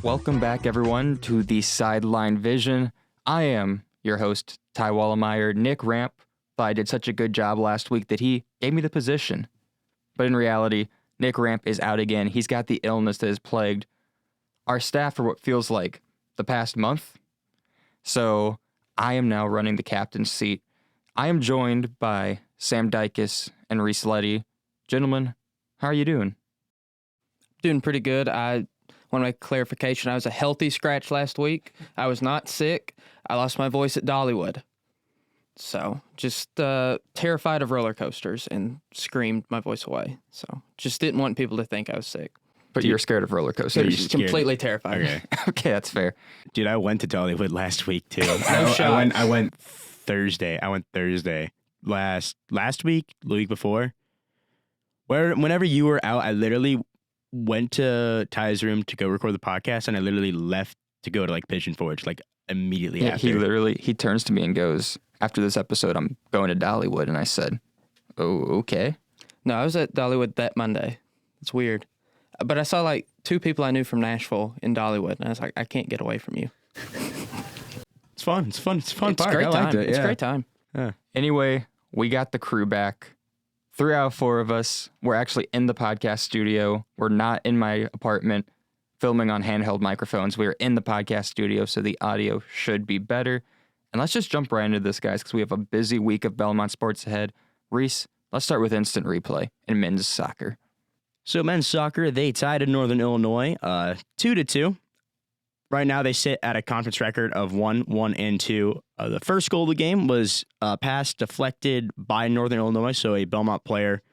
Welcome back, everyone, to the Sideline Vision. I am your host, Ty Wellemeyer. Nick Rampe thought I did such a good job last week that he gave me the position. But in reality, Nick Rampe is out again. He's got the illness that has plagued our staff for what feels like the past month. So I am now running the captain's seat. I am joined by Sam Dicus and Reece Leddy. Gentlemen, how are you doing? Doing pretty good. I want to make clarification. I was a healthy scratch last week. I was not sick. I lost my voice at Dollywood. So just terrified of roller coasters and screamed my voice away. So just didn't want people to think I was sick. But you're scared of roller coasters. Completely terrified. Okay. Okay, that's fair. Dude, I went to Dollywood last week too. shot. I went Thursday. Last week, the week before. Whenever you were out, I literally went to Ty's room to go record the podcast, and I literally left to go to like Pigeon Forge like immediately after. He turns to me and goes, "After this episode, I'm going to Dollywood." And I said, "Oh, okay." No, I was at Dollywood that Monday. It's weird. But I saw like two people I knew from Nashville in Dollywood, and I was like, I can't get away from you. It's fun. It's fun. It's a fun It's park. great I time. liked it. It's yeah. a great time. Yeah. Anyway, we got the crew back. 3 out of 4 of us. We're actually in the podcast studio. We're not in my apartment filming on handheld microphones. We're in the podcast studio, so the audio should be better. And let's just jump right into this, guys, because we have a busy week of Belmont sports ahead. Reece, let's start with instant replay in men's soccer. So men's soccer, they tied in Northern Illinois 2-2. Right now, they sit at a conference record of 1-1-2. The first goal of the game was a pass deflected by Northern Illinois, so a Belmont player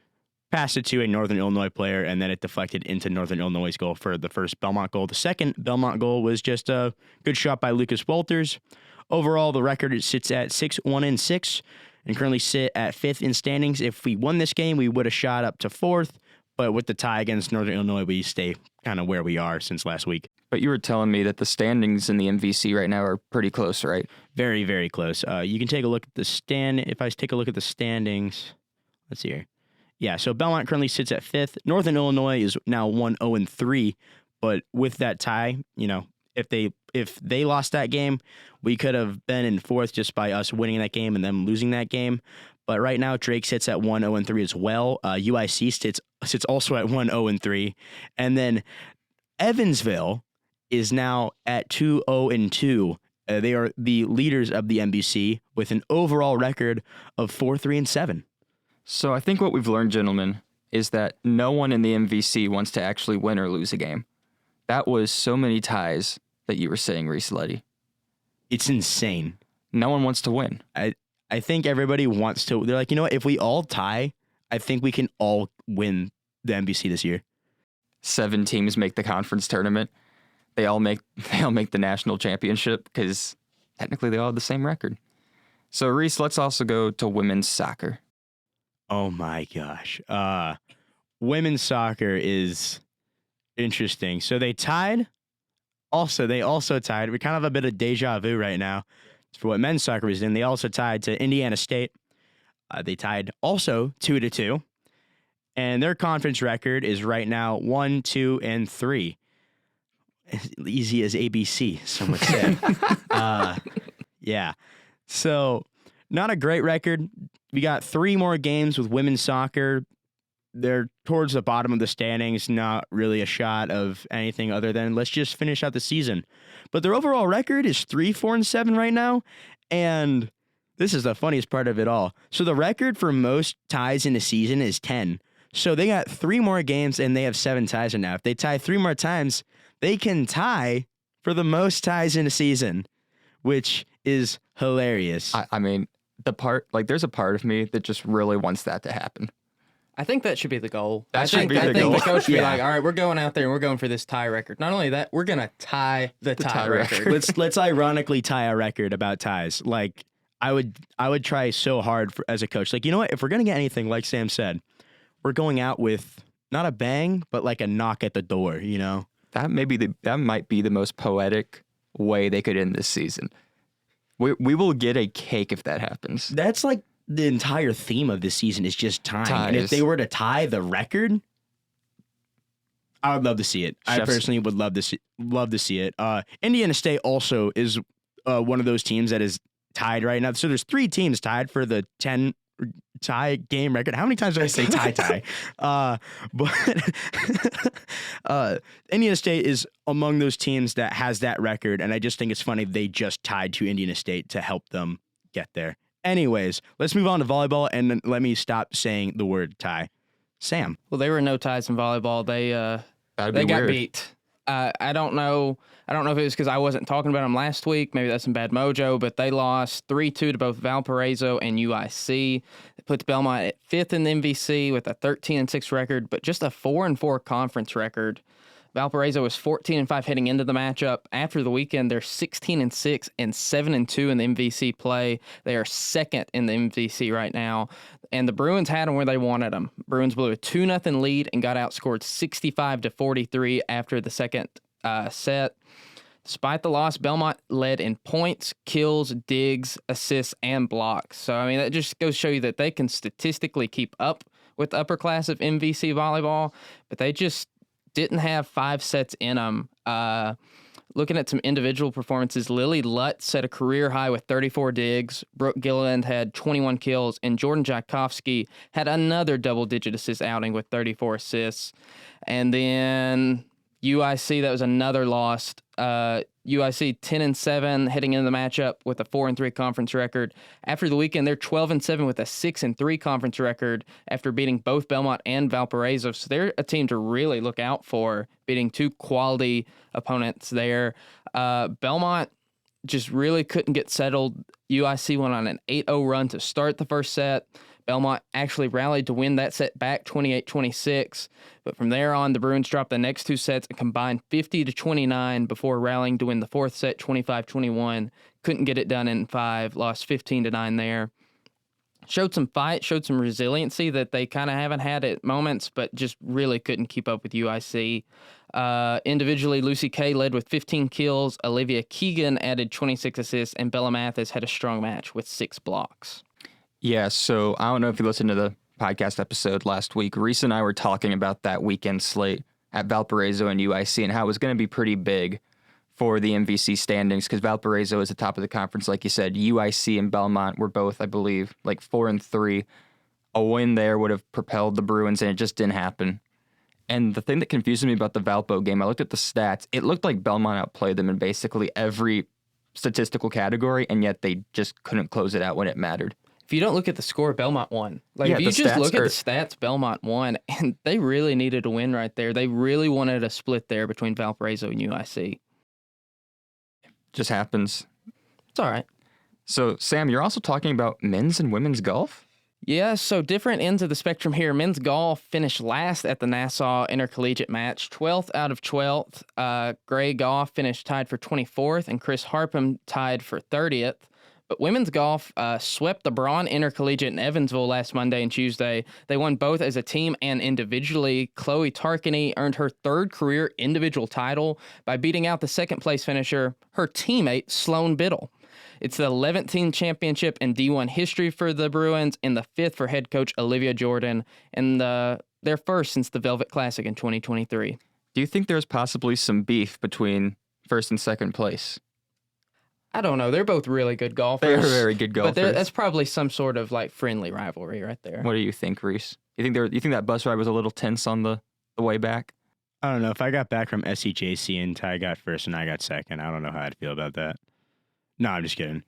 passed it to a Northern Illinois player, and then it deflected into Northern Illinois' goal for the first Belmont goal. The second Belmont goal was just a good shot by Lucas Walters. Overall, the record sits at 6-1-6 and currently sit at 5th in standings. If we won this game, we would have shot up to 4th, but with the tie against Northern Illinois, we stay kind of where we are since last week. But you were telling me that the standings in the MVC right now are pretty close, right? Very, very close. You can take a look at the If I take a look at the standings, let's see here. Yeah, so Belmont currently sits at 5th. Northern Illinois is now 1-0-3, but with that tie, you know, if they lost that game, we could have been in 4th just by us winning that game and them losing that game. But right now, Drake sits at 1-0-3 as well. UIC sits also at 1-0-3, and then Evansville is now at 2-0-2. They are the leaders of the MBC with an overall record of 4-3-7. So I think what we've learned, gentlemen, is that no one in the MVC wants to actually win or lose a game. That was so many ties that you were saying, Reece Leddy. It's insane. No one wants to win. I think everybody wants to. They're like, you know what? If we all tie, I think we can all win the MBC this year. 7 teams make the conference tournament. They all make the national championship because technically they all have the same record. So, Reece, let's also go to women's soccer. Oh my gosh. Women's soccer is interesting. So they tied. They also tied. We're kind of a bit of deja vu right now for what men's soccer is in. They also tied to Indiana State. They tied also 2-2. And their conference record is right now 1-2-3. As easy as ABC, some would say. Yeah. So not a great record. We got 3 more games with women's soccer. They're towards the bottom of the standings, not really a shot of anything other than let's just finish out the season. But their overall record is 3-4-7 right now. And this is the funniest part of it all. So the record for most ties in a season is 10. So they got 3 more games and they have 7 ties now. If they tie 3 more times, they can tie for the most ties in a season, which is hilarious. I mean, there's a part of me that just really wants that to happen. I think that should be the goal. I think the coach should be like, all right, we're going out there and we're going for this tie record. Not only that, we're going to tie the tie record. Let's ironically tie a record about ties. Like I would try so hard as a coach. Like, you know what? If we're going to get anything, like Sam said, we're going out with not a bang, but like a knock at the door, you know? That might be the most poetic way they could end this season. We will get a cake if that happens. That's like the entire theme of this season is just tying. Ties. And if they were to tie the record, I would love to see it. I Chef's- personally would love to see it. Indiana State also is one of those teams that is tied right now. So there's 3 teams tied for the 10 tie game record. How many times did I say tie? But Indiana State is among those teams that has that record, and I just think it's funny they just tied to Indiana State to help them get there. Anyways, let's move on to volleyball, and then let me stop saying the word tie. Sam. Well, there were no ties in volleyball. That'd They be got weird. beat. I don't know. I don't know if it was because I wasn't talking about them last week. Maybe that's some bad mojo. But they lost 3-2 to both Valparaiso and UIC. It puts Belmont at 5th in the MVC with a 13-6 record, but just a 4-4 conference record. Valparaiso was 14-5 heading into the matchup. After the weekend, they're 16-6 and 7-2 in the MVC play. They are 2nd in the MVC right now. And the Bruins had them where they wanted them. Bruins blew a 2-0 lead and got outscored 65-43 after the second set. Despite the loss, Belmont led in points, kills, digs, assists, and blocks. So, I mean, that just goes to show you that they can statistically keep up with the upper class of MVC volleyball, but they just didn't have 5 sets in them. Looking at some individual performances, Lily Lutt set a career high with 34 digs. Brooke Gilliland had 21 kills, and Jordan Jakovsky had another double-digit assist outing with 34 assists. And then UIC, that was another loss. UIC 10-7 heading into the matchup with a 4-3 conference record. After the weekend, they're 12-7 with a 6-3 conference record after beating both Belmont and Valparaiso. So they're a team to really look out for, beating 2 quality opponents there. Belmont just really couldn't get settled. UIC went on an 8-0 run to start the first set. Belmont actually rallied to win that set back 28-26, but from there on, the Bruins dropped the next 2 sets and combined 50-29 before rallying to win the 4th set 25-21. Couldn't get it done in 5, lost 15-9 there. Showed some fight, showed some resiliency that they kind of haven't had at moments, but just really couldn't keep up with UIC. Individually, Lucy Kay led with 15 kills, Olivia Keegan added 26 assists, and Bella Mathis had a strong match with 6 blocks. Yeah, so I don't know if you listened to the podcast episode last week. Reece and I were talking about that weekend slate at Valparaiso and UIC and how it was going to be pretty big for the MVC standings because Valparaiso is the top of the conference, like you said. UIC and Belmont were both, I believe, like 4-3. A win there would have propelled the Bruins, and it just didn't happen. And the thing that confused me about the Valpo game, I looked at the stats. It looked like Belmont outplayed them in basically every statistical category, and yet they just couldn't close it out when it mattered. If you don't look at the score, Belmont won. Like, Yeah, if you the just stats look at are- the stats, Belmont won, and they really needed a win right there. They really wanted a split there between Valparaiso and UIC. Just happens. It's all right. So, Sam, you're also talking about men's and women's golf? Yeah, so different ends of the spectrum here. Men's golf finished last at the Nassau Intercollegiate match, 12th out of 12th. Gray Goff finished tied for 24th, and Chris Harpham tied for 30th. But women's golf swept the Braun Intercollegiate in Evansville last Monday and Tuesday. They won both as a team and individually. Chloe Tarkany earned her 3rd career individual title by beating out the 2nd place finisher, her teammate, Sloan Biddle. It's the 11th team championship in D1 history for the Bruins and the 5th for head coach Olivia Jordan, and their first since the Velvet Classic in 2023. Do you think there's possibly some beef between 1st and 2nd place? I don't know. They're both really good golfers. They're very good golfers. But that's probably some sort of like friendly rivalry right there. What do you think, Reece? You think that bus ride was a little tense on the way back? I don't know. If I got back from SEJC and Ty got 1st and I got 2nd, I don't know how I'd feel about that. No, I'm just kidding.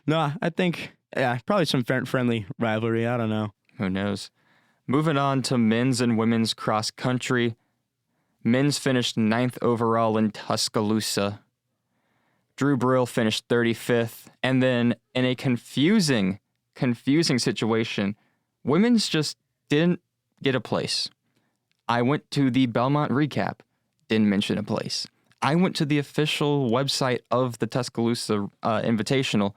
No, I think, probably some friendly rivalry. I don't know. Who knows? Moving on to men's and women's cross country. Men's finished 9th overall in Tuscaloosa. Drew Brill finished 35th. And then in a confusing situation, women's just didn't get a place. I went to the Belmont recap, didn't mention a place. I went to the official website of the Tuscaloosa Invitational.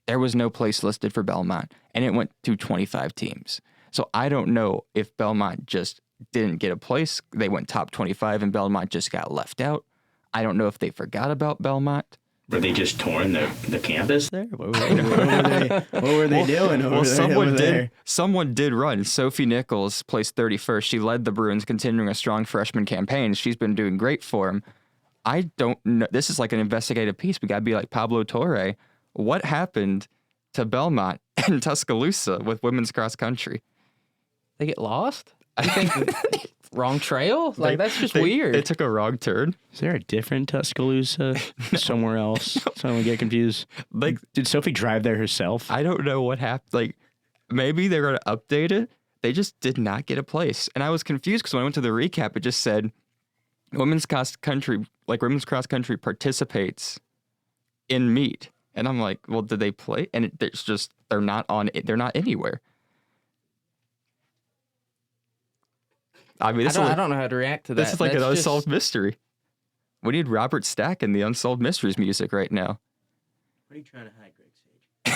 There was no place listed for Belmont, and it went to 25 teams. So I don't know if Belmont just didn't get a place. They went top 25, and Belmont just got left out. I don't know if they forgot about Belmont. Were they just touring the campus there? What were they doing over there? Someone did run. Sophie Nichols placed 31st. She led the Bruins, continuing a strong freshman campaign. She's been doing great for them. I don't know. This is like an investigative piece. We got to be like Pablo Torre. What happened to Belmont and Tuscaloosa with women's cross country? They get lost? I think wrong trail? Like, that's just weird. They took a wrong turn. Is there a different Tuscaloosa somewhere else? Someone get confused. Like, did Sophie drive there herself? I don't know what happened. Like, maybe they're going to update it. They just did not get a place. And I was confused because when I went to the recap, it just said women's cross country participates in meet. And I'm like, well, did they play? And they're not anywhere. I mean, I don't know how to react to that. This is like an unsolved mystery. We need Robert Stack in the Unsolved Mysteries music right now. What are you trying to hide, Greg Sage?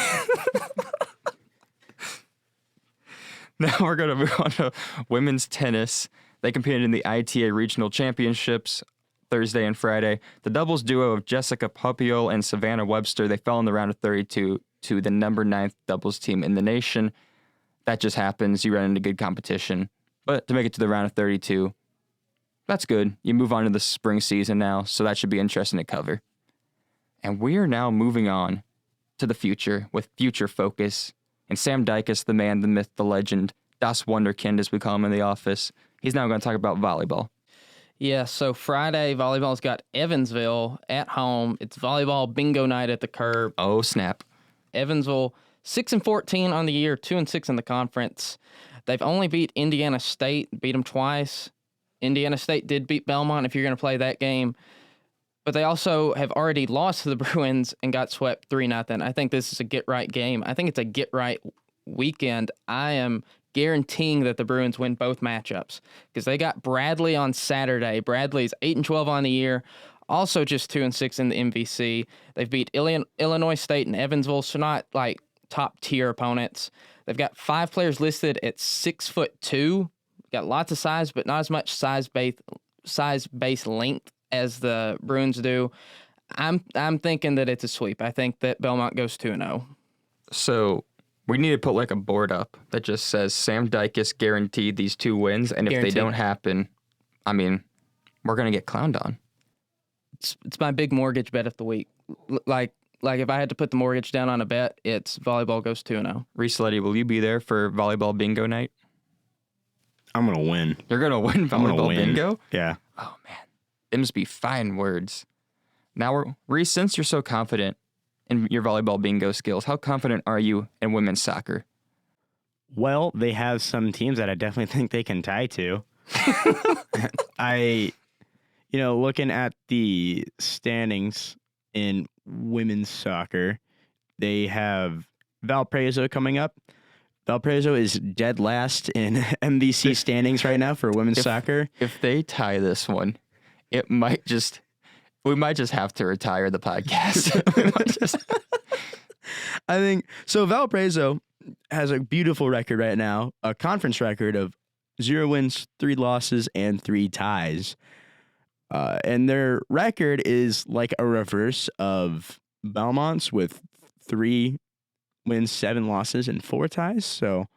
Now we're going to move on to women's tennis. They competed in the ITA Regional Championships Thursday and Friday. The doubles duo of Jessica Pupiol and Savannah Webster, they fell in the round of 32 to the number 9th doubles team in the nation. That just happens. You run into good competition. But to make it to the round of 32, that's good. You move on to the spring season now, so that should be interesting to cover. And we are now moving on to the future with future focus. And Sam Dicus, the man, the myth, the legend, Das Wunderkind, as we call him in the office, he's now going to talk about volleyball. Yeah, so Friday, volleyball's got Evansville at home. It's volleyball bingo night at the Curb. Oh, snap. Evansville, 6-14 on the year, 2-6 in the conference. They've only beat Indiana State, beat them twice. Indiana State did beat Belmont if you're going to play that game. But they also have already lost to the Bruins and got swept 3-0. I think this is a get-right game. I think it's a get-right weekend. I am guaranteeing that the Bruins win both matchups because they got Bradley on Saturday. Bradley's 8-12 on the year, also just 2-6 in the MVC. They've beat Illinois State and Evansville, so not like top-tier opponents. They've got 5 players listed at 6'2". Got lots of size, but not as much size-based length as the Bruins do. I'm thinking that it's a sweep. I think that Belmont goes 2-0. So we need to put like a board up that just says Sam Dicus guaranteed these 2 wins, and if they don't happen, I mean, we're gonna get clowned on. It's my big mortgage bet of the week. Like if I had to put the mortgage down on a bet, it's volleyball goes 2-0. Reece, Leddy, will you be there for volleyball bingo night? I'm going to win. You're going to win volleyball bingo? Yeah. Oh, man. It must be fine words. Now, Reece, since you're so confident in your volleyball bingo skills, how confident are you in women's soccer? Well, they have some teams that I definitely think they can tie to. Looking at the standings in women's soccer, they have Valparaiso coming up. Valparaiso is dead last in MVC standings right now for women's soccer. If they tie this one, we might just have to retire the podcast. I think so. Valparaiso has a beautiful record right now, a conference record of 0 wins, 3 losses, and 3 ties. And their record is like a reverse of Belmont's with 3 wins, 7 losses, and 4 ties. So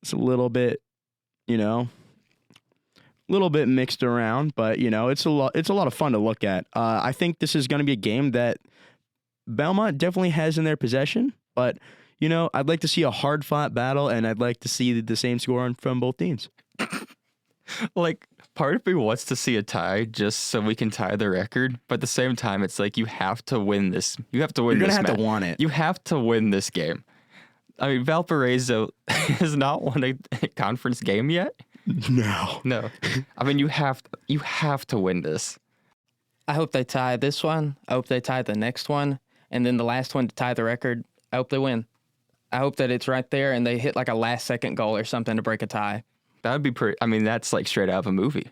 it's a little bit, mixed around, but it's a lot of fun to look at. I think this is going to be a game that Belmont definitely has in their possession, but I'd like to see a hard fought battle, and I'd like to see the same score from both teams. Like, part of me wants to see a tie just so we can tie the record, but at the same time, it's like you have to win this. You have to win this match. You're going to have to want it. You have to win this game. I mean, Valparaiso has not won a conference game yet. No. I mean, you have to win this. I hope they tie this one. I hope they tie the next one, and then the last one to tie the record. I hope they win. I hope that it's right there and they hit like a last-second goal or something to break a tie. That would be pretty. I mean, that's like straight out of a movie.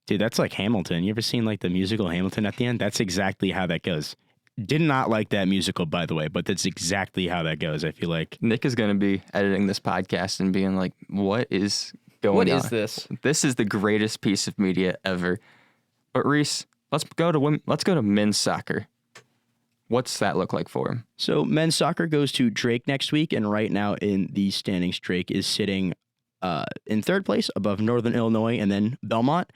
Dude, that's like Hamilton. You ever seen like the musical Hamilton at the end? That's exactly how that goes. Did not like that musical, by the way, but that's exactly how that goes. I feel like Nick is going to be editing this podcast and being like, what is going on? What is this? This is the greatest piece of media ever. But Reece, let's go to men's soccer. What's that look like for him? So men's soccer goes to Drake next week, and right now in the standings, Drake is sitting in third place above Northern Illinois and then Belmont.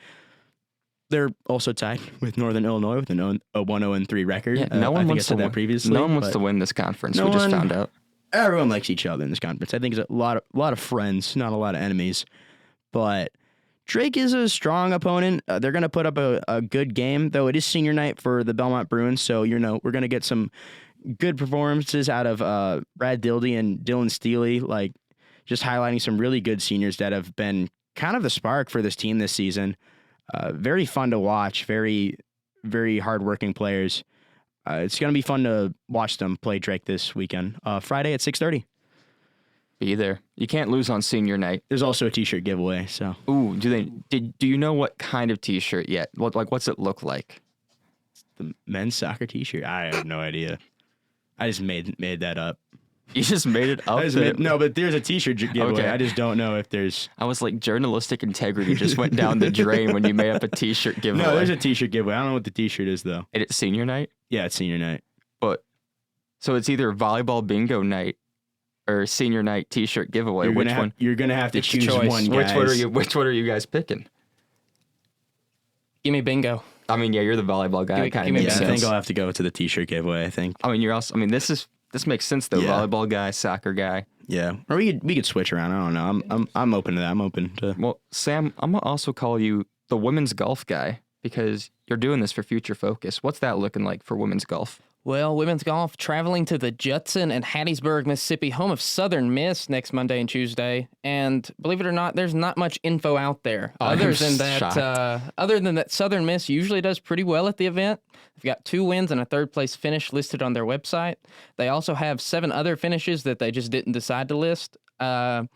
They're also tied with Northern Illinois with a 1-0-3 record. Yeah, no one wants to that win. previously. No one wants to win this conference. We just found out. Everyone likes each other in this conference. I think it's a lot of friends, not a lot of enemies. But Drake is a strong opponent. They're going to put up a good game, though it is senior night for the Belmont Bruins. So, we're going to get some good performances out of Brad Dildy and Dylan Steely, like just highlighting some really good seniors that have been kind of the spark for this team this season. Very fun to watch, very, very hardworking players. It's going to be fun to watch them play Drake this weekend, Friday at 6:30. Be there. You can't lose on senior night. There's also a T-shirt giveaway. So, ooh, do you know what kind of T-shirt yet? What's it look like? The men's soccer T-shirt. I have no idea. I just made that up. You just made it up. No, but there's a T-shirt giveaway. Okay. I just don't know if there's. I was like, journalistic integrity just went down the drain when you made up a T-shirt giveaway. No, there's a T-shirt giveaway. I don't know what the T-shirt is though. And it's senior night. Yeah, it's senior night. But so it's either volleyball bingo night or senior night T-shirt giveaway. Which one? You're gonna have to choose choice. one, guys. Which one are you guys picking? Give me bingo. I mean, yeah, you're the volleyball guy. Give me I think I'll have to go to the T-shirt giveaway. I think. I mean, this makes sense though. Yeah. Volleyball guy, soccer guy. Yeah, or we could switch around. I don't know. I'm open to that. I'm open to. Well, Sam, I'm gonna also call you the women's golf guy because you're doing this for Future Focus. What's that looking like for women's golf? Well, women's golf traveling to the Judson and Hattiesburg, Mississippi, home of Southern Miss next Monday and Tuesday. And believe it or not, there's not much info out there. Other than that, Southern Miss usually does pretty well at the event. They've got 2 wins and a third-place finish listed on their website. They also have 7 other finishes that they just didn't decide to list. Last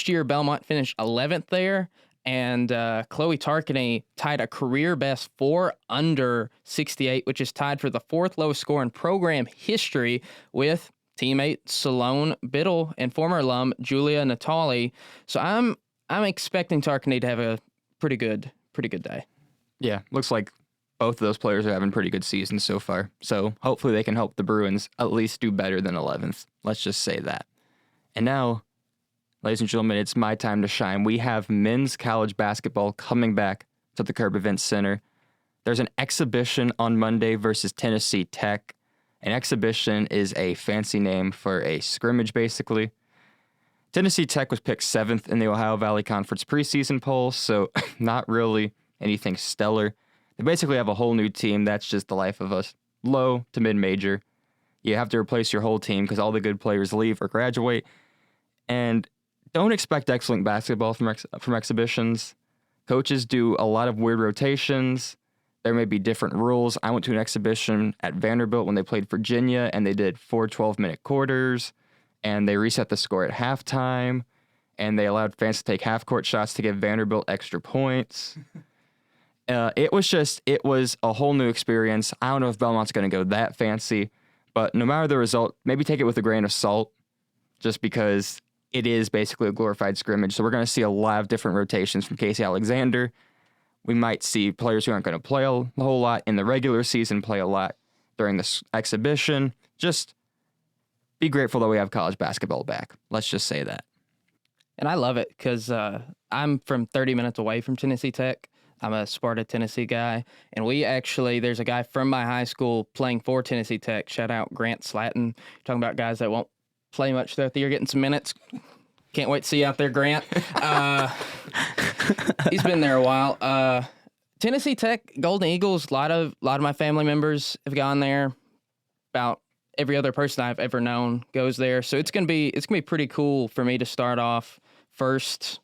year, Belmont finished 11th there. And Chloe Tarkany tied a career best 4 under 68, which is tied for the 4th lowest score in program history with teammate Salone Biddle and former alum Julia Natali. So I'm expecting Tarkany to have a pretty good day. Yeah, looks like both of those players are having pretty good seasons so far. So hopefully they can help the Bruins at least do better than 11th. Let's just say that. And now, ladies and gentlemen, it's my time to shine. We have men's college basketball coming back to the Curb Event Center. There's an exhibition on Monday versus Tennessee Tech. An exhibition is a fancy name for a scrimmage, basically. Tennessee Tech was picked 7th in the Ohio Valley Conference preseason poll, so not really anything stellar. They basically have a whole new team. That's just the life of a low to mid-major. You have to replace your whole team because all the good players leave or graduate. And don't expect excellent basketball from exhibitions. Coaches do a lot of weird rotations. There may be different rules. I went to an exhibition at Vanderbilt when they played Virginia, and they did 4 12-minute quarters, and they reset the score at halftime, and they allowed fans to take half-court shots to give Vanderbilt extra points. It was a whole new experience. I don't know if Belmont's going to go that fancy, but no matter the result, maybe take it with a grain of salt, just because it is basically a glorified scrimmage. So we're going to see a lot of different rotations from Casey Alexander. We might see players who aren't going to play a whole lot in the regular season play a lot during this exhibition. Just be grateful that we have college basketball back. Let's just say that. And I love it because I'm from 30 minutes away from Tennessee Tech. I'm a Sparta, Tennessee guy. And there's a guy from my high school playing for Tennessee Tech. Shout out Grant Slatton. Talking about guys that won't play much throughout the year, getting some minutes. Can't wait to see you out there, Grant. He's been there a while. Tennessee Tech, Golden Eagles, a lot of my family members have gone there. About every other person I've ever known goes there. So it's gonna be pretty cool for me to start off first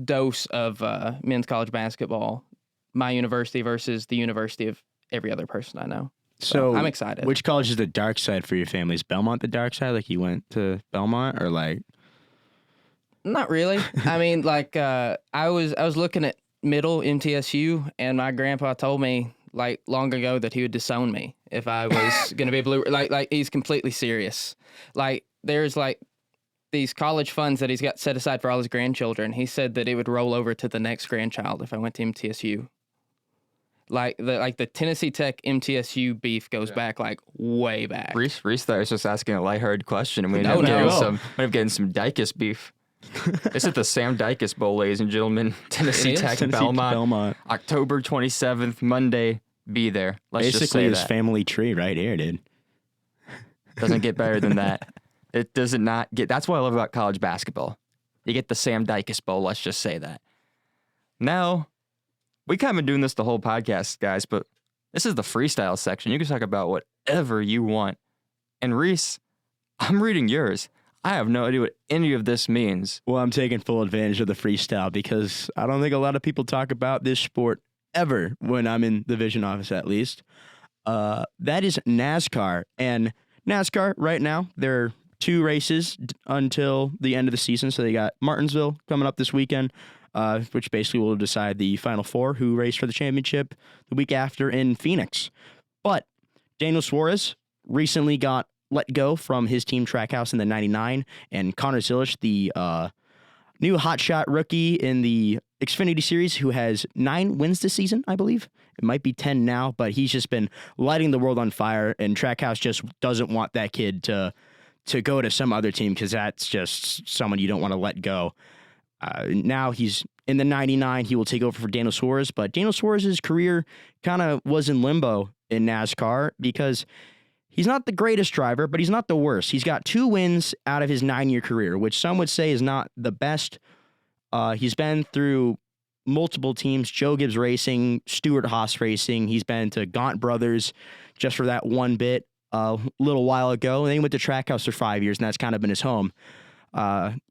dose of men's college basketball, my university versus the university of every other person I know. So I'm excited. Which college is the dark side for your family? Is Belmont the dark side? Like you went to Belmont, or like? Not really. I mean, like I was looking at middle MTSU, and my grandpa told me like long ago that he would disown me if I was gonna be a blue. Like he's completely serious. Like there's like these college funds that he's got set aside for all his grandchildren. He said that it would roll over to the next grandchild if I went to MTSU. the Tennessee Tech MTSU beef goes back like way back. Reece thought I was just asking a lighthearted question, and we No, ended up no. getting some Dicus beef. This is the Sam Dicus Bowl, ladies and gentlemen. Tennessee Tech, Belmont, October 27th, Monday. Be there. Let's Basically just say his that. family tree right here, dude. Doesn't get better than that. It does not get. That's what I love about college basketball. You get the Sam Dicus Bowl. Let's just say that. Now, we kind of been doing this the whole podcast, guys, but this is the freestyle section. You can talk about whatever you want. And Reece, I'm reading yours. I have no idea what any of this means. Well, I'm taking full advantage of the freestyle because I don't think a lot of people talk about this sport ever when I'm in the vision office, at least. That is NASCAR. And NASCAR right now, there are 2 races until the end of the season. So they got Martinsville coming up this weekend, which basically will decide the final 4 who race for the championship the week after in Phoenix. But Daniel Suarez recently got let go from his team Trackhouse in the 99, and Connor Zilisch, the new hotshot rookie in the Xfinity Series, who has 9 wins this season, I believe. It might be 10 now, but he's just been lighting the world on fire, and Trackhouse just doesn't want that kid to go to some other team because that's just someone you don't want to let go. Now he's in the 99. He will take over for Daniel Suarez, but Daniel Suarez's career kind of was in limbo in NASCAR because he's not the greatest driver, but he's not the worst. He's got 2 wins out of his 9-year career, which some would say is not the best. He's been through multiple teams, Joe Gibbs Racing, Stewart Haas Racing. He's been to Gaunt Brothers just for that one bit a little while ago. And then he went to Trackhouse for 5 years, and that's kind of been his home.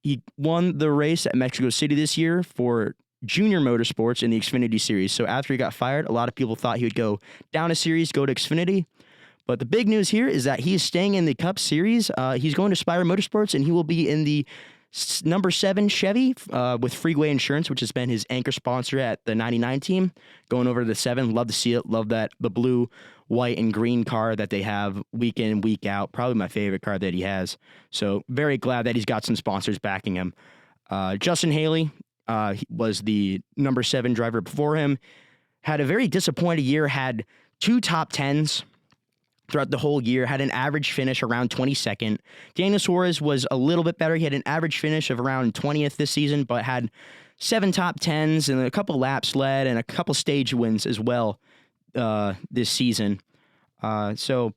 He won the race at Mexico City this year for Junior Motorsports in the Xfinity Series. So after he got fired, a lot of people thought he would go down a series, go to Xfinity. But the big news here is that he is staying in the Cup Series. He's going to Spire Motorsports, and he will be in the number 7 Chevy with Freeway Insurance, which has been his anchor sponsor at the 99 team. Going over to the 7, love to see it. Love that the blue, white, and green car that they have week in, week out. Probably my favorite car that he has. So very glad that he's got some sponsors backing him. Justin Haley was the number 7 driver before him. Had a very disappointing year. Had 2 top 10s throughout the whole year, had an average finish around 22nd. Daniel Suarez was a little bit better. He had an average finish of around 20th this season, but had 7 top 10s and a couple laps led and a couple stage wins as well this season. So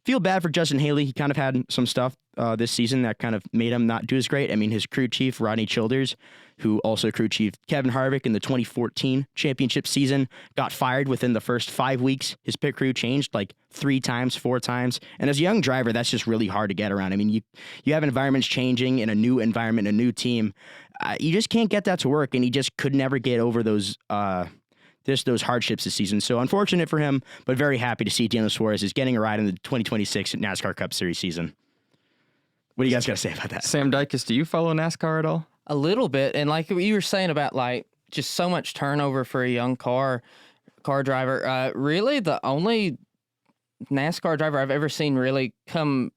feel bad for Justin Haley. He kind of had some stuff this season that kind of made him not do as great. I mean, his crew chief, Rodney Childers, who also crew chief Kevin Harvick in the 2014 championship season, got fired within the first 5 weeks. His pit crew changed like 3 times, 4 times. And as a young driver, that's just really hard to get around. I mean, you have environments changing in a new environment, a new team. You just can't get that to work, and he just could never get over those those hardships this season. So unfortunate for him, but very happy to see Daniel Suarez is getting a ride in the 2026 NASCAR Cup Series season. What do you guys got to say about that? Sam Dicus, do you follow NASCAR at all? A little bit, and like you were saying about like just so much turnover for a young car driver. Really, the only NASCAR driver I've ever seen really come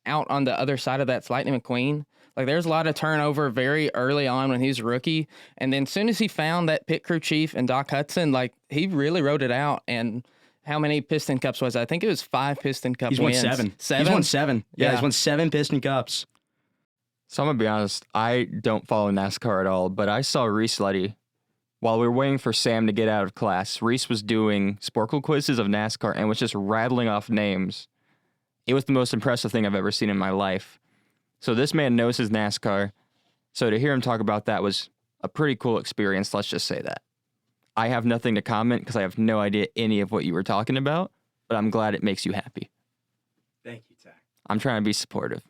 out on the other side of that's Lightning McQueen. Like, there's a lot of turnover very early on when he was a rookie, and then as soon as he found that pit crew chief and Doc Hudson, like, he really rode it out. And how many Piston Cups was it? I think it was 5 Piston Cup wins. He's won 7. 7? He's won 7. Yeah, he's won 7 Piston Cups. So I'm going to be honest, I don't follow NASCAR at all, but I saw Reece Leddy while we were waiting for Sam to get out of class. Reece was doing Sporkle quizzes of NASCAR and was just rattling off names. It was the most impressive thing I've ever seen in my life. So this man knows his NASCAR. So to hear him talk about that was a pretty cool experience, let's just say that. I have nothing to comment because I have no idea any of what you were talking about, but I'm glad it makes you happy. Thank you, Ty. I'm trying to be supportive.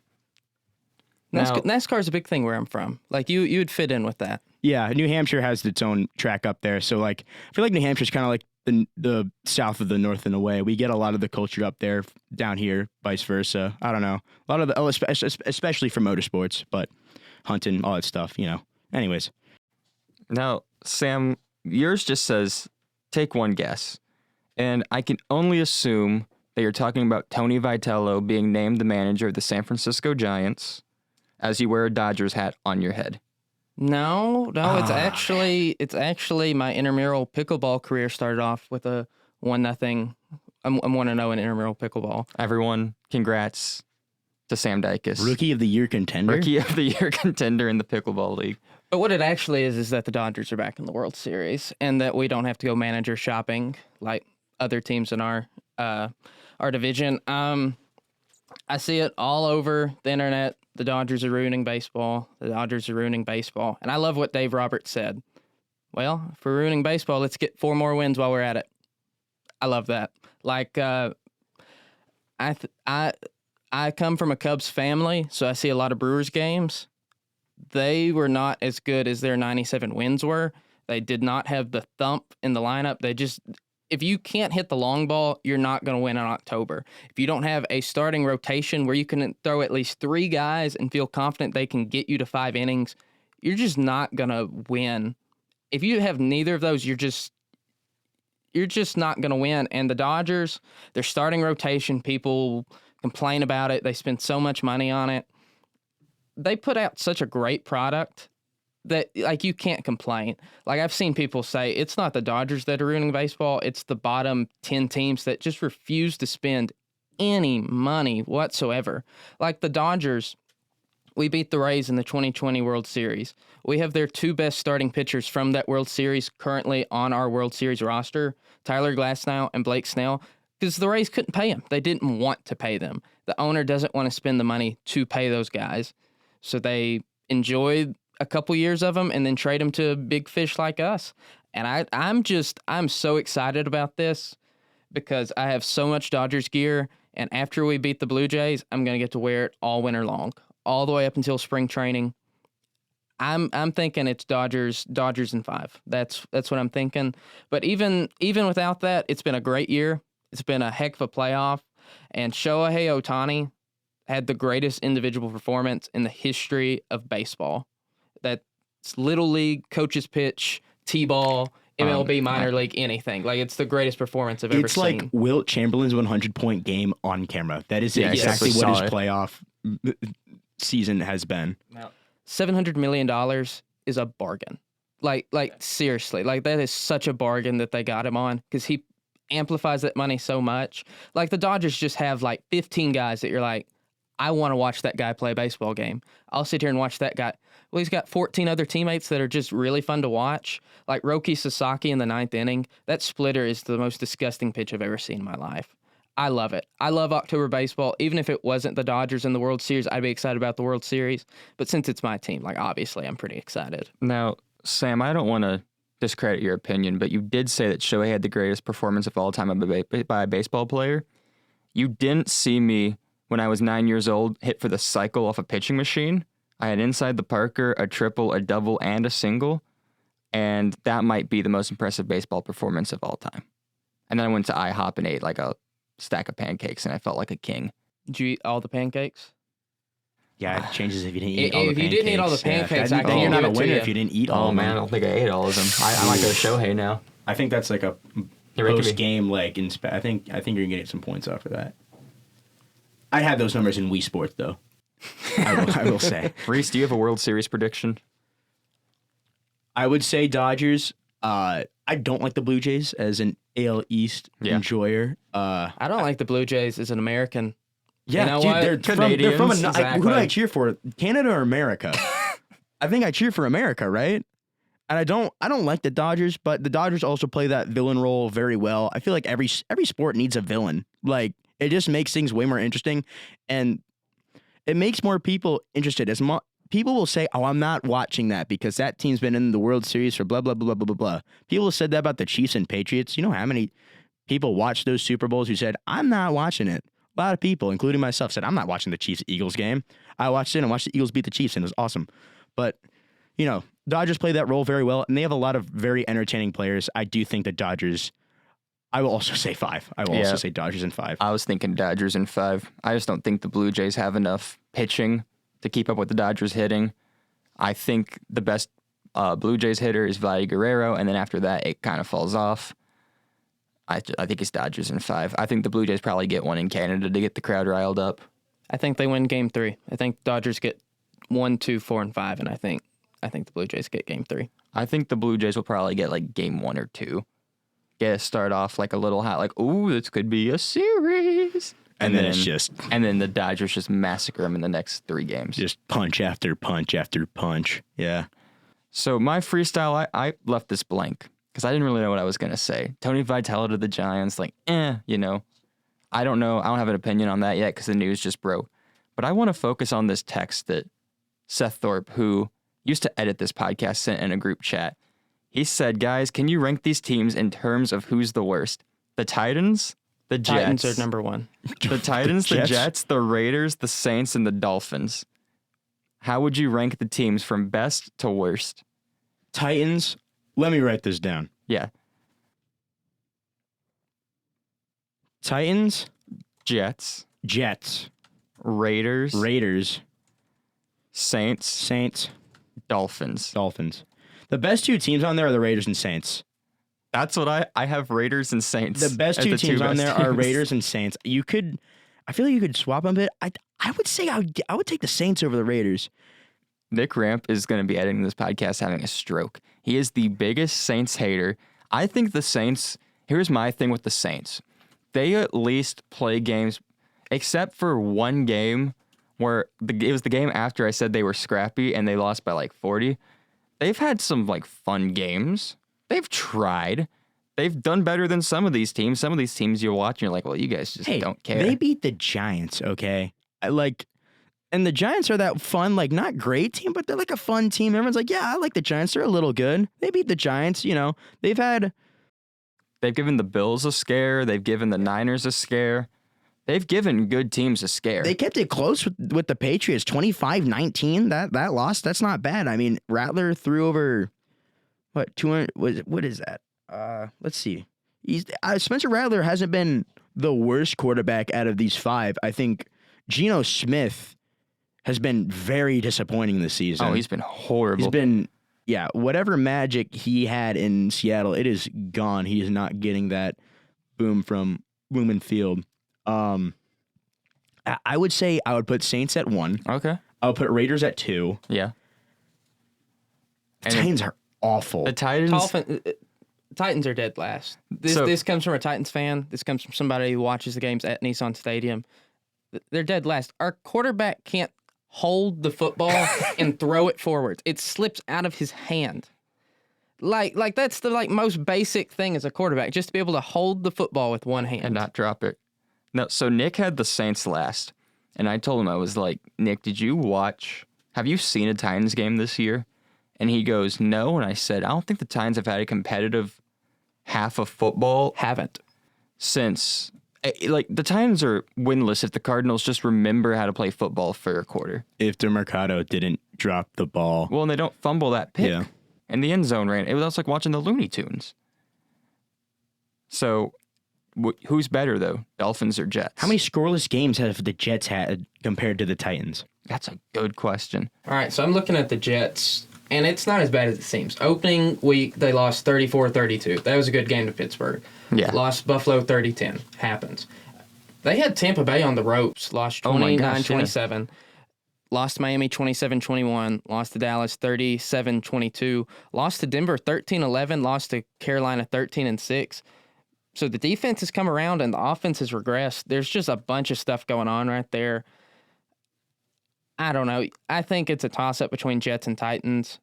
NASCAR is a big thing where I'm from. Like, you would fit in with that. Yeah, New Hampshire has its own track up there. So, like, I feel like New Hampshire's kind of like the south of the north in a way. We get a lot of the culture up there down here, vice versa. I don't know. A lot of the, especially for motorsports, but hunting, all that stuff, you know. Anyways. Now, Sam, yours just says, take one guess. And I can only assume that you're talking about Tony Vitello being named the manager of the San Francisco Giants as you wear a Dodgers hat on your head. No, it's actually my intramural pickleball career started off with a 1-0. I'm 1-0 in intramural pickleball. Everyone, congrats to Sam Dicus. Rookie of the Year contender? Rookie of the Year contender in the pickleball league. But what it actually is that the Dodgers are back in the World Series and that we don't have to go manager shopping like other teams in our division. I see it all over the internet. The Dodgers are ruining baseball. The Dodgers are ruining baseball. And I love what Dave Roberts said. Well, if we're ruining baseball, let's get 4 more wins while we're at it. I love that. Like, I come from a Cubs family, so I see a lot of Brewers games. They were not as good as their 97 wins were. They did not have the thump in the lineup. If you can't hit the long ball, you're not going to win in October. If you don't have a starting rotation where you can throw at least 3 guys and feel confident they can get you to 5 innings, you're just not going to win. If you have neither of those, you're just not going to win. And the Dodgers, their starting rotation, people complain about it. They spend so much money on it. They put out such a great product that, like, you can't complain. Like, I've seen people say it's not the Dodgers that are ruining baseball. It's the bottom 10 teams that just refuse to spend any money whatsoever. Like the Dodgers, we beat the Rays in the 2020 World Series. We have their 2 best starting pitchers from that World Series currently on our World Series roster, Tyler Glasnow and Blake Snell, because the Rays couldn't pay them. They didn't want to pay them. The owner doesn't want to spend the money to pay those guys. So they enjoy a couple years of them and then trade them to big fish like us. And I'm so excited about this because I have so much Dodgers gear. And after we beat the Blue Jays, I'm going to get to wear it all winter long, all the way up until spring training. I'm thinking it's Dodgers in 5. That's what I'm thinking. But even without that, it's been a great year. It's been a heck of a playoff. And Shohei Ohtani had the greatest individual performance in the history of baseball. That's Little League, coach's pitch, T-ball, MLB, minor league, anything. Like, it's the greatest performance I've ever seen. It's like Wilt Chamberlain's 100-point game on camera. That is exactly what his playoff season has been. Now, $700 million is a bargain. Like seriously, like, that is such a bargain that they got him on because he amplifies that money so much. Like, the Dodgers just have like 15 guys that you're like, I want to watch that guy play a baseball game. I'll sit here and watch that guy. Well, he's got 14 other teammates that are just really fun to watch. Like Roki Sasaki in the 9th inning. That splitter is the most disgusting pitch I've ever seen in my life. I love it. I love October baseball. Even if it wasn't the Dodgers in the World Series, I'd be excited about the World Series. But since it's my team, like, obviously I'm pretty excited. Now, Sam, I don't want to discredit your opinion, but you did say that Shohei had the greatest performance of all time by a baseball player. You didn't see me, when I was 9 years old, hit for the cycle off a pitching machine. I had inside the Parker, a triple, a double, and a single. And that might be the most impressive baseball performance of all time. And then I went to IHOP and ate like a stack of pancakes, and I felt like a king. Did you eat all the pancakes? Yeah, it changes if you didn't eat all the pancakes. If you didn't eat all the pancakes, I think you're not a winner if you didn't eat all of them. Oh, man, I don't think I ate all of them. I might go Shohei now. I think that's like a post-game, like, I think you're going to get some points off of that. I had those numbers in Wii Sports, though. I will say. Reese, do you have a World Series prediction? I would say Dodgers. I don't like the Blue Jays as an AL East enjoyer. I don't like the Blue Jays as an American. Yeah, you know dude, what? they're Canadians, from exactly. who do I cheer for? Canada or America? I think I cheer for America, right? And I don't like the Dodgers, but the Dodgers also play that villain role very well. I feel like every sport needs a villain. Like, it just makes things way more interesting, and it makes more people interested. People will say, "Oh, I'm not watching that because that team's been in the World Series for blah blah blah blah blah blah." People said that about the Chiefs and Patriots. You know how many people watched those Super Bowls who said, "I'm not watching it." A lot of people, including myself, said, "I'm not watching the Chiefs-Eagles game." I watched it and watched the Eagles beat the Chiefs, and it was awesome. But, you know, Dodgers play that role very well, and they have a lot of very entertaining players. I do think the Dodgers. I will also say 5. I will also say Dodgers in 5. I was thinking Dodgers in 5. I just don't think the Blue Jays have enough pitching to keep up with the Dodgers hitting. I think the best Blue Jays hitter is Vladdy Guerrero, and then after that, it kind of falls off. I think it's Dodgers in 5. I think the Blue Jays probably get one in Canada to get the crowd riled up. I think they win Game 3. I think Dodgers get 1, 2, 4, and 5, and I think I think the Blue Jays get game 3. I think the Blue Jays will probably get like game 1 or 2. Get it start off like a little hot, like, ooh, this could be a series. And then it's just... And then the Dodgers just massacre them in the next 3 games. Just punch after punch after punch. Yeah. So my freestyle, I left this blank because I didn't really know what I was going to say. Tony Vitello to the Giants, like, you know. I don't know. I don't have an opinion on that yet because the news just broke. But I want to focus on this text that Seth Thorpe, who used to edit this podcast, sent in a group chat. He said, guys, can you rank these teams in terms of who's the worst? The Titans, the Jets. Titans are number 1. The Titans, the Jets, the Raiders, the Saints, and the Dolphins. How would you rank the teams from best to worst? Titans. Let me write this down. Yeah. Titans. Jets. Raiders. Saints. Dolphins. The best 2 teams on there are the Raiders and Saints. That's what I have Raiders and Saints. The best 2 teams on there are Raiders and Saints. I feel like you could swap them a bit. I would say I would take the Saints over the Raiders. Nick Rampe is going to be editing this podcast having a stroke. He is the biggest Saints hater. I think the Saints, here's my thing with the Saints. They at least play games, except for one game where it was the game after I said they were scrappy and they lost by like 40. They've had some like fun games. They've tried. They've done better than some of these teams. Some of these teams you watch and you're like, well, you guys just don't care. They beat the Giants, okay? And the Giants are that fun, like not great team, but they're like a fun team. Everyone's like, yeah, I like the Giants. They're a little good. They beat the Giants, you know. They've given the Bills a scare. They've given the Niners a scare. They've given good teams a scare. They kept it close with the Patriots, 25-19. That loss, that's not bad. I mean, Rattler threw over, 200, what is that? Let's see. Spencer Rattler hasn't been the worst quarterback out of these 5. I think Geno Smith has been very disappointing this season. Oh, he's been horrible. Whatever magic he had in Seattle, it is gone. He is not getting that boom from Lumen Field. I would say I would put Saints at 1. Okay. I would put Raiders at 2. Yeah. The Titans are awful. The Titans... Titans are dead last. This comes from a Titans fan. This comes from somebody who watches the games at Nissan Stadium. They're dead last. Our quarterback can't hold the football and throw it forwards. It slips out of his hand. Like that's the most basic thing as a quarterback, just to be able to hold the football with one hand and not drop it. No, so Nick had the Saints last, and I told him, I was like, Nick, have you seen a Titans game this year? And he goes, no. And I said, I don't think the Titans have had a competitive half of football. Haven't. Since, the Titans are winless if the Cardinals just remember how to play football for a quarter. If DeMercado didn't drop the ball. Well, and they don't fumble that pick. And the end zone ran. It was like watching the Looney Tunes. So, who's better, though? Dolphins or Jets? How many scoreless games have the Jets had compared to the Titans? That's a good question. All right, so I'm looking at the Jets, and it's not as bad as it seems. Opening week, they lost 34-32. That was a good game to Pittsburgh. Yeah. Lost Buffalo 30-10. Happens. They had Tampa Bay on the ropes. Lost 29-27. Lost to Miami 27-21. Lost to Dallas 37-22. Lost to Denver 13-11. Lost to Carolina 13-6. So the defense has come around and the offense has regressed. There's just a bunch of stuff going on right there. I don't know. I think it's a toss-up between Jets and Titans.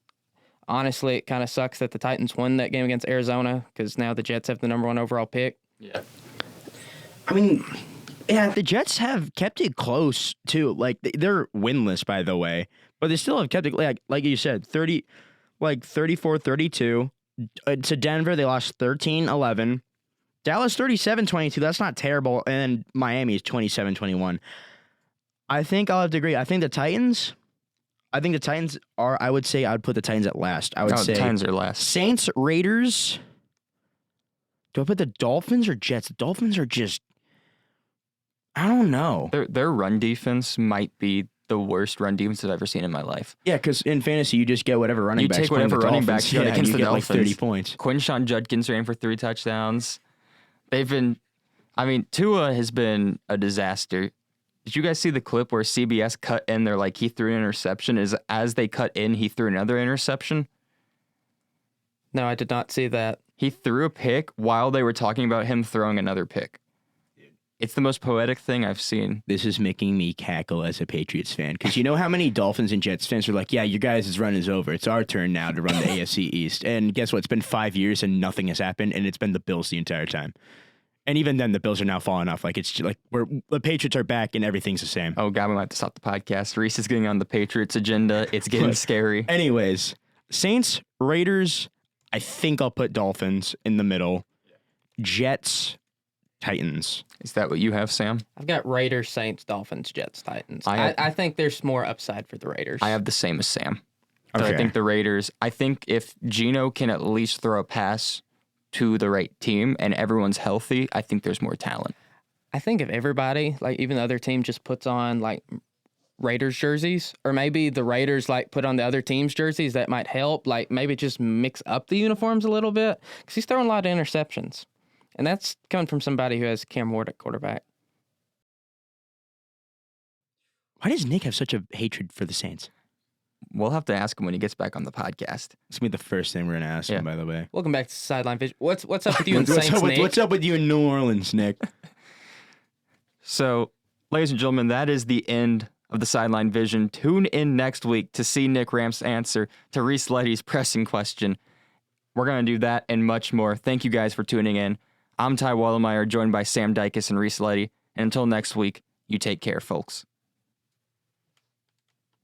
Honestly, it kind of sucks that the Titans won that game against Arizona because now the Jets have the number 1 overall pick. Yeah. I mean, yeah, the Jets have kept it close, too. Like, they're winless, by the way. But they still have kept it, like you said, 34-32. To Denver, they lost 13-11. Dallas 37-22. That's not terrible. And Miami is 27-21. I think I'll have to agree. I think the Titans are, I would say I would put the Titans at last. I would say the Titans are last. Saints, Raiders. Do I put the Dolphins or Jets? The Dolphins are just, I don't know. Their run defense might be the worst run defense I've ever seen in my life. Yeah, because in fantasy, you just get whatever running backs. You take whatever running backs you got against the Dolphins. Like 30 points. Quinshon Judkins ran for 3 touchdowns. Tua has been a disaster. Did you guys see the clip where CBS cut in? They're like, he threw an interception. As they cut in, he threw another interception. No, I did not see that. He threw a pick while they were talking about him throwing another pick. It's the most poetic thing I've seen. This is making me cackle as a Patriots fan. Because you know how many Dolphins and Jets fans are like, yeah, your guys' run is over. It's our turn now to run the AFC East. And guess what? It's been 5 years and nothing has happened. And it's been the Bills the entire time. And even then, the Bills are now falling off. Like, it's like the Patriots are back and everything's the same. Oh, God, we might have to stop the podcast. Reese is getting on the Patriots agenda. It's getting scary. Anyways, Saints, Raiders, I think I'll put Dolphins in the middle. Jets, Titans. Is that what you have, Sam? I've got Raiders, Saints, Dolphins, Jets, Titans. I I think there's more upside for the Raiders. I have the same as Sam. So Okay. I think the Raiders, I think if Geno can at least throw a pass to the right team and everyone's healthy, I think there's more talent. I think if everybody, like even the other team, just puts on like Raiders jerseys, or maybe the Raiders like put on the other team's jerseys, that might help. Like maybe just mix up the uniforms a little bit, because he's throwing a lot of interceptions. And that's coming from somebody who has Cam Ward at quarterback. Why does Nick have such a hatred for the Saints? We'll have to ask him when he gets back on the podcast. It's going to be the first thing we're going to ask him, by the way. Welcome back to Sideline Vision. What's up with you and Saints, Nick? What's up with you in New Orleans, Nick? So, ladies and gentlemen, that is the end of the Sideline Vision. Tune in next week to see Nick Ramp's answer to Reece Leddy's pressing question. We're going to do that and much more. Thank you guys for tuning in. I'm Ty Wellemeyer, joined by Sam Dicus and Reece Leddy. And until next week, you take care, folks.